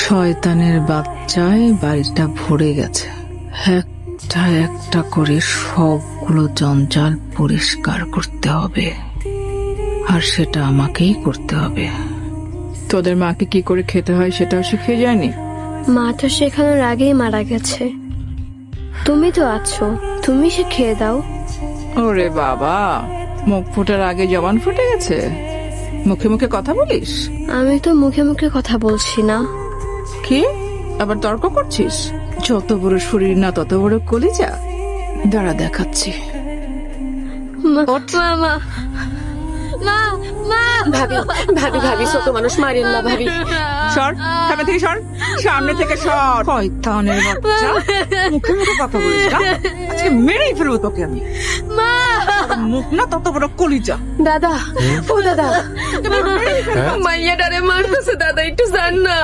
শয়তানের বাচ্চায় বাড়িটা ভরে গেছে। একটা একটা করে সবগুলো জঞ্জাল পরিষ্কার করতে হবে, আর সেটা আমাকেই করতে হবে। তোদের মাকে কি করে খেতে হয় সেটাও শিখিয়ে যায়নি? মা তো শেখানোর আগেই মারা গেছে। তুমি তো আছো, তুমি শিখিয়ে দাও। ওরে বাবা, মুখ ফোটার আগে জবান ফুটে গেছে। মুখে মুখে কথা বলিস? আমি তো মুখে মুখে কথা বলছি না। কি আবার তর্ক করছিস? যত বড় শরীর না তত বড় কলিজা। দাঁড়া দেখাচ্ছি। মামা, মা মা ভাবি ভাবি ভাবি ছোট মানুষ মারেন না ভাবি। সর, সামনে থেকে সর, সামনে থেকে সর। শয়তানের বাচ্চা, মুখে মুখে কথা বলিস না? আজকে মেরেই ফেলবো তোকে আমি। মা মুখ না তত বড় কলিজা। দাদা ও দাদা, মাইয়াটারে মারতেছে দাদা, একটু জান না।